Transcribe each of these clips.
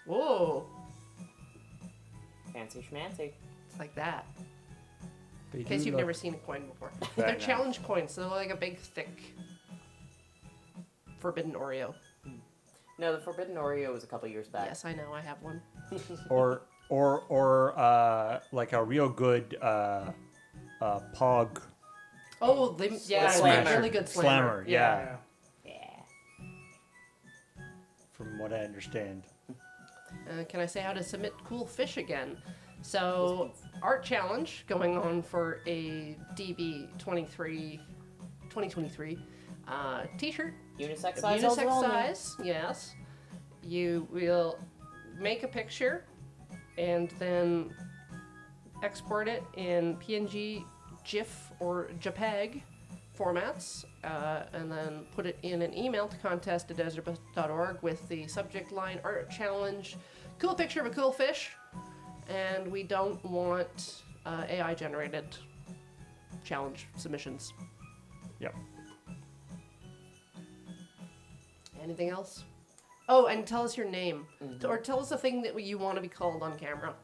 Whoa. Fancy schmancy. It's like that. They In case do you've look- never seen a coin before. Very They're nice. challenge coins, so they're like a big, thick, forbidden Oreo. No, the Forbidden Oreo was a couple years back. Yes, I know. I have one. Or like a real good pog Oh, yeah, Slammer. really good slammer. yeah. Yeah. From what I understand. Can I say how to submit cool fish again? So, art challenge going on for a DB23 2023 t-shirt. Unisex size. Unisex only. size, yes. You will make a picture and then export it in PNG, GIF, or JPEG formats, and then put it in an email to contest@desert.org with the subject line art challenge, cool picture of a cool fish, and we don't want AI generated challenge submissions. Yep. Anything else? Oh, and tell us your name. Or tell us the thing that you want to be called on camera.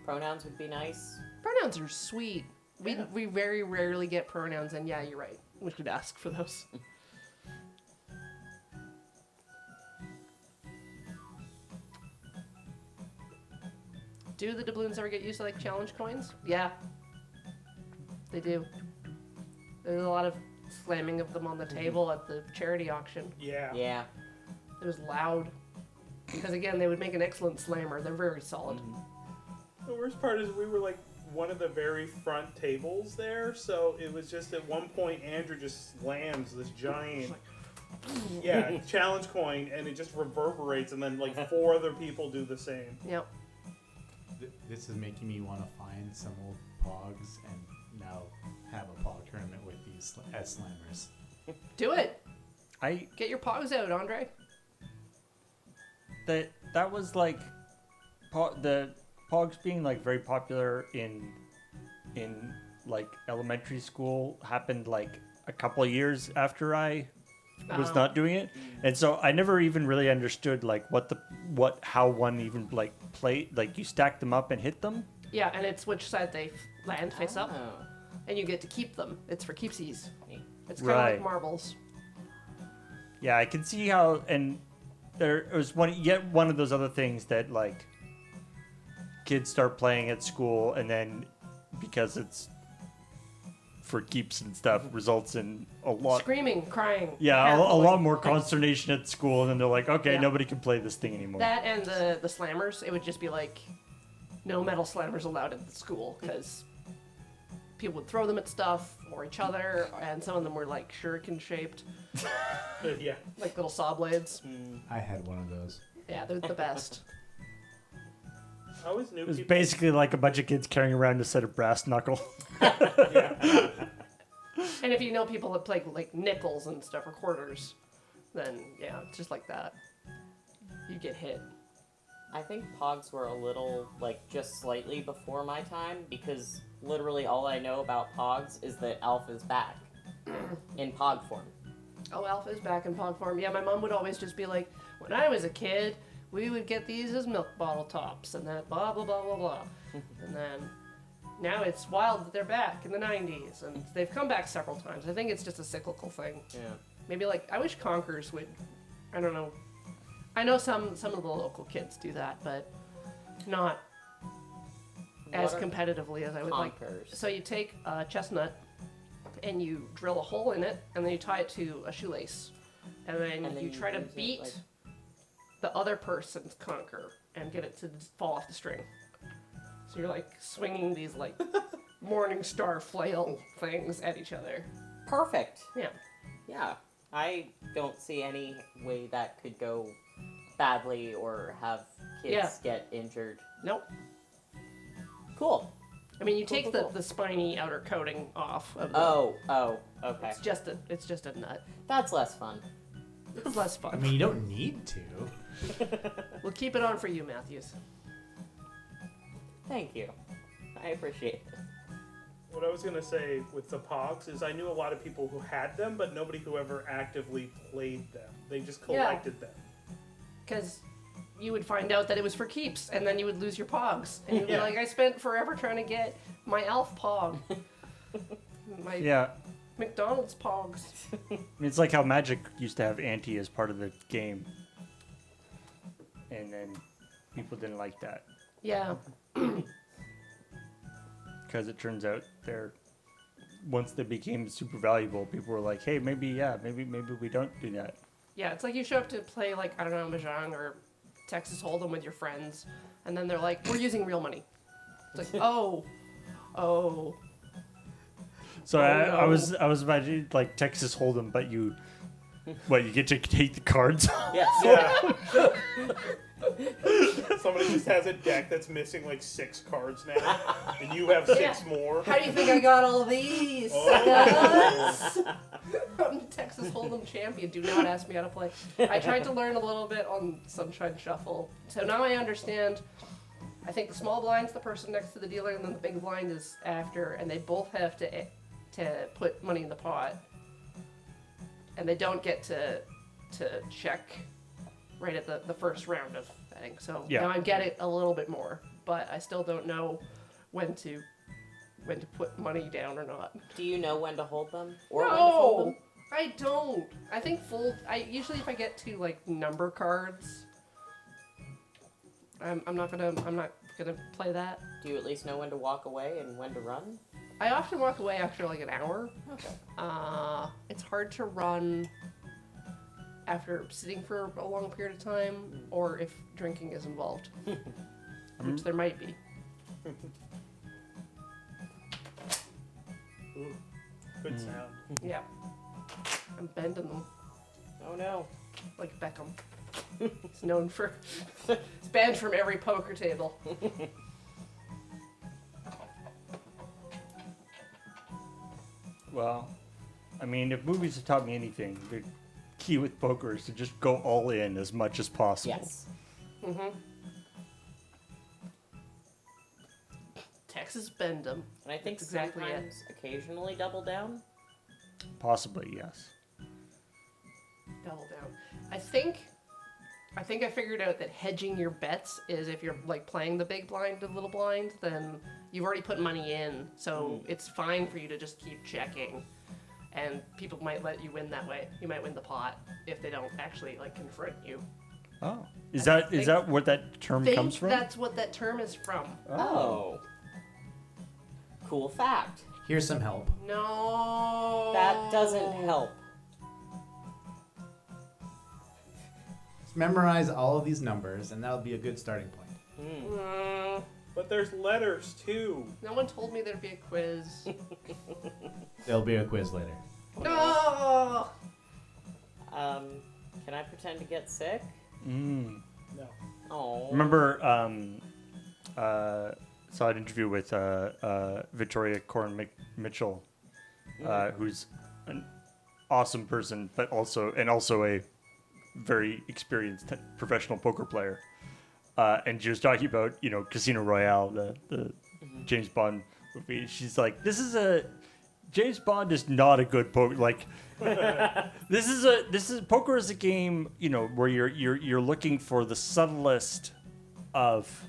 Pronouns would be nice. Pronouns are sweet. We very rarely get pronouns, and yeah, you're right. We should ask for those. Do the doubloons ever get used to like challenge coins? Yeah. They do. There's a lot of slamming of them on the table at the charity auction. Yeah. Yeah. It was loud. Because again, they would make an excellent slammer. They're very solid. The worst part is we were like one of the very front tables there, so it was just at one point Andrew just slams this giant challenge coin, and it just reverberates, and then like 4 other people do the same. Yep. This is making me want to find some old pogs and now have a pog tournament with these as slammers. Do it. I Get your pogs out, Andre. that was like the pogs being like very popular in like elementary school happened like a couple of years after I was not doing it, and so I never even really understood like how one even like played. Like you stack them up and hit them. Yeah, and it's which side they land face up, Oh. and you get to keep them. It's for keepsies. Neat. It's kind of Right. like marbles. Yeah, I can see how, and there was one of those other things that like kids start playing at school, and then because it's for keeps and stuff, results in a lot. Screaming, crying. Yeah, a hair-pulling. lot more consternation at school, and then they're like, okay, Yeah. nobody can play this thing anymore. That and the slammers, it would just be like, no metal slammers allowed at the school, because people would throw them at stuff or each other, and some of them were like shuriken shaped, Yeah. like little saw blades. I had one of those. Yeah, they're the best. I always knew It was people. basically like a bunch of kids carrying around a set of brass knuckle. And if you know people that play like nickels and stuff or quarters, then yeah, it's just like that. You get hit. I think Pogs were a little, like, just slightly before my time, because literally all I know about Pogs is that Alpha's back in Pog form. Oh, Alpha is back in pog form. Yeah, my mom would always just be like, when I was a kid, we would get these as milk bottle tops, and that blah, blah, blah, blah, blah. And then now it's wild that they're back in the 90s, and they've come back several times. I think it's just a cyclical thing. Yeah. Maybe like, I wish Conkers would, I don't know. I know some of the local kids do that, but not as What are competitively as I would like. Conkers? So you take a chestnut and you drill a hole in it, and then you tie it to a shoelace, and then, And then you you try to use it, beat like- the other person's conker and get it to fall off the string. So you're like swinging these like morning star flail things at each other. Perfect. Yeah. Yeah. I don't see any way that could go badly or have kids Yeah. get injured. Nope. Cool. I mean, you Cool, take cool, the, cool. the spiny outer coating off of the. Oh, okay. It's just a nut. That's less fun. It's less fun. I mean, you don't need to. We'll keep it on for you, Matthews. Thank you. I appreciate it. What I was gonna say with the pogs is I knew a lot of people who had them, but nobody who ever actively played them. They just collected them. Because you would find out that it was for keeps, and then you would lose your pogs. And you'd be Yeah. like, I spent forever trying to get my elf pog. My Yeah. McDonald's pogs. I mean, it's like how Magic used to have Ante as part of the game. And then people didn't like that. Yeah. Because it turns out once they became super valuable, people were like, hey, maybe we don't do that. Yeah, it's like you show up to play, like, I don't know, Mahjong or Texas Hold'em with your friends, and then they're like, we're using real money. It's like, oh. So Oh, I no. was imagining like Texas Hold'em, but you get to take the cards. Yes. Yeah. Somebody just has a deck that's missing like 6 cards now, and you have 6 more. How do you think I got all these? Oh. I'm Texas Hold'em champion. Do not ask me how to play. I tried to learn a little bit on Sunshine Shuffle, so now I understand. I think the small blind's the person next to the dealer, and then the big blind is after, and they both have to put money in the pot, and they don't get to check right at the first round of betting. So Yeah. now I get it a little bit more, but I still don't know when to put money down or not. Do you know when to hold them or when to fold No, them? I don't. I think I usually if I get to like number cards, I'm not gonna play that. Do you at least know when to walk away and when to run? I often walk away after like an hour. Okay. It's hard to run after sitting for a long period of time, or if drinking is involved, which there might be. Ooh, good sound. Yeah, I'm bending them Oh no. like Beckham. He's known for. He's banned from every poker table. Well, I mean, if movies have taught me anything, the key with poker is to just go all in as much as possible. Yes. Texas bend them. And I think That's exactly it. sometimes occasionally double down. Possibly, yes. Double down. I think I figured out that hedging your bets is if you're like playing the big blind to little blind, then you've already put money in, so it's fine for you to just keep checking, and people might let you win that way. You might win the pot if they don't actually like confront you. Oh, is I that think what that term Think comes from? that's what that term is from. Oh. Cool fact. Here's some help. No. That doesn't help. Just memorize all of these numbers, and that'll be a good starting point. But there's letters too. No one told me there'd be a quiz. There'll be a quiz later. No. Can I pretend to get sick? Mm. No. Oh. Remember, saw an interview with Victoria Corn Mitchell, who's an awesome person, but also a very experienced professional poker player. And she was talking about, Casino Royale, the James Bond movie. She's like, James Bond is not a good poker. Like, this is poker is a game, where you're looking for the subtlest of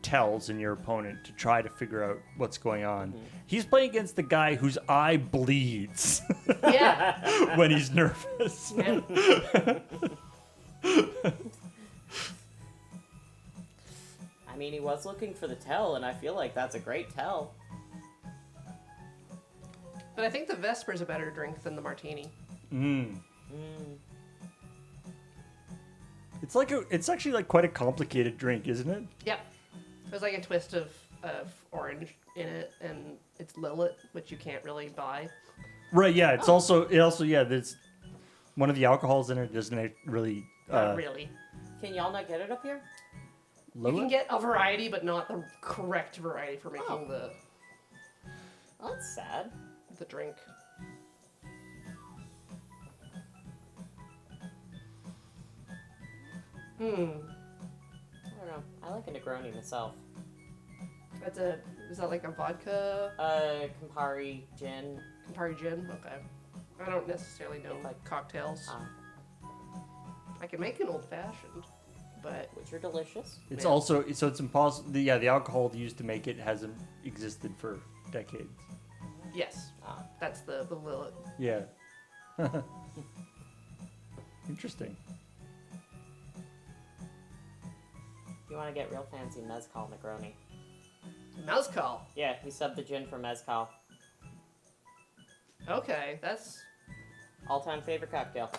tells in your opponent to try to figure out what's going on. He's playing against the guy whose eye bleeds Yeah. when he's nervous. Yeah. I mean, he was looking for the tell, and I feel like that's a great tell. But I think the Vesper's a better drink than the Martini. It's actually like quite a complicated drink, isn't it? Yep. There's like a twist of orange in it, and it's Lillet, which you can't really buy. Right. Yeah. It also there's one of the alcohols in it doesn't really. Not really. Can y'all not get it up here? You can get a variety, but not the correct variety for making Oh. Oh, that's sad. the drink. I don't know. I like a Negroni myself. That's a Is that like a vodka Campari gin. Campari gin? Okay. I don't necessarily know cocktails. I can make an old fashioned, but Which are delicious. It's Yeah. also it's impossible. The alcohol used to make it hasn't existed for decades. yes, that's the Lilith. Yeah. Interesting. You want to get real fancy, mezcal Negroni. Mezcal. Yeah, he subbed the gin for mezcal. Okay, that's All-time favorite cocktail.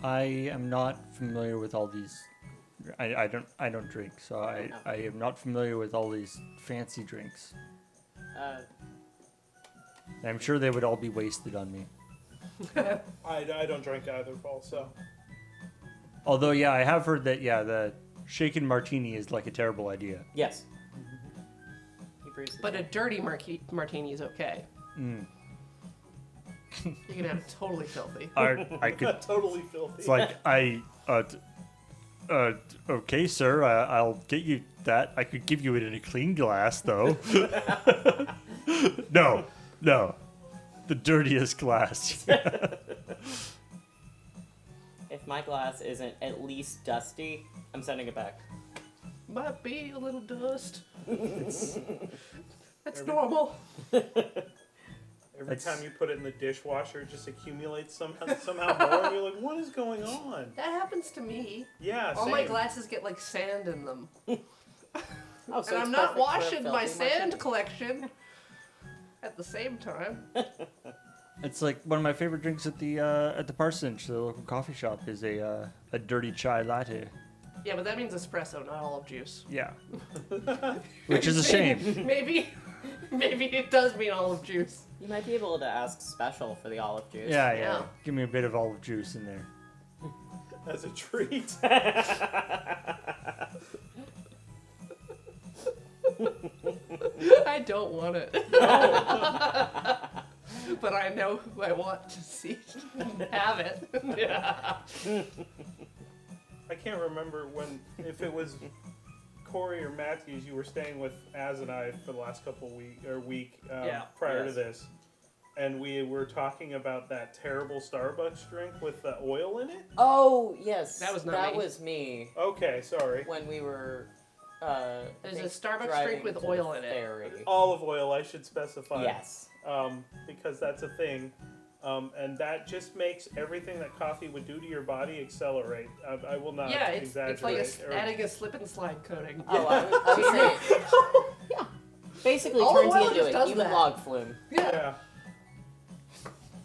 I am not familiar with all these. I don't drink, so I am not familiar with all these fancy drinks. I'm sure they would all be wasted on me. I don't drink either, Paul. So Although, yeah, I have heard that, yeah, the shaken martini is like a terrible idea. Yes. He brews the but a gin. dirty martini is okay. Mm. You can have it totally filthy. I could. totally filthy. It's like okay, sir. I'll get you that. I could give you it in a clean glass, though. No, the dirtiest glass. If my glass isn't at least dusty, I'm sending it back. Might be a little dust. That's normal. Every That's- time you put it in the dishwasher, it just accumulates somehow more, and you're like, what is going on? That happens to me. Yeah, All same. my glasses get like sand in them. Oh, so And it's I'm not perfect for a washing my filthy sand martini. collection at the same time. It's like one of my favorite drinks at the Parsonage, the local coffee shop, is a dirty chai latte. Yeah, but that means espresso, not olive juice. Yeah, which is a shame. Maybe it does mean olive juice. You might be able to ask special for the olive juice. Yeah. Yeah. Give me a bit of olive juice in there. As a treat. I don't want it. But I know who I want to see have it. Yeah. I can't remember if it was Corey or Matthews you were staying with Az and I for the last couple week prior to Yes. this, and we were talking about that terrible Starbucks drink with the oil in it. Oh, yes. That was not That me. was me Okay, sorry. when we were. There's a Starbucks driving drink with to the oil in it. ferry. Olive oil, I should specify. Yes. Because that's a thing. And that just makes everything that coffee would do to your body accelerate. I will not Yeah, it's exaggerate. like or- adding a slip and slide coating. Oh, I was saying. Yeah. Basically Olive turns oil you into just an does even that. log flume. Yeah. yeah.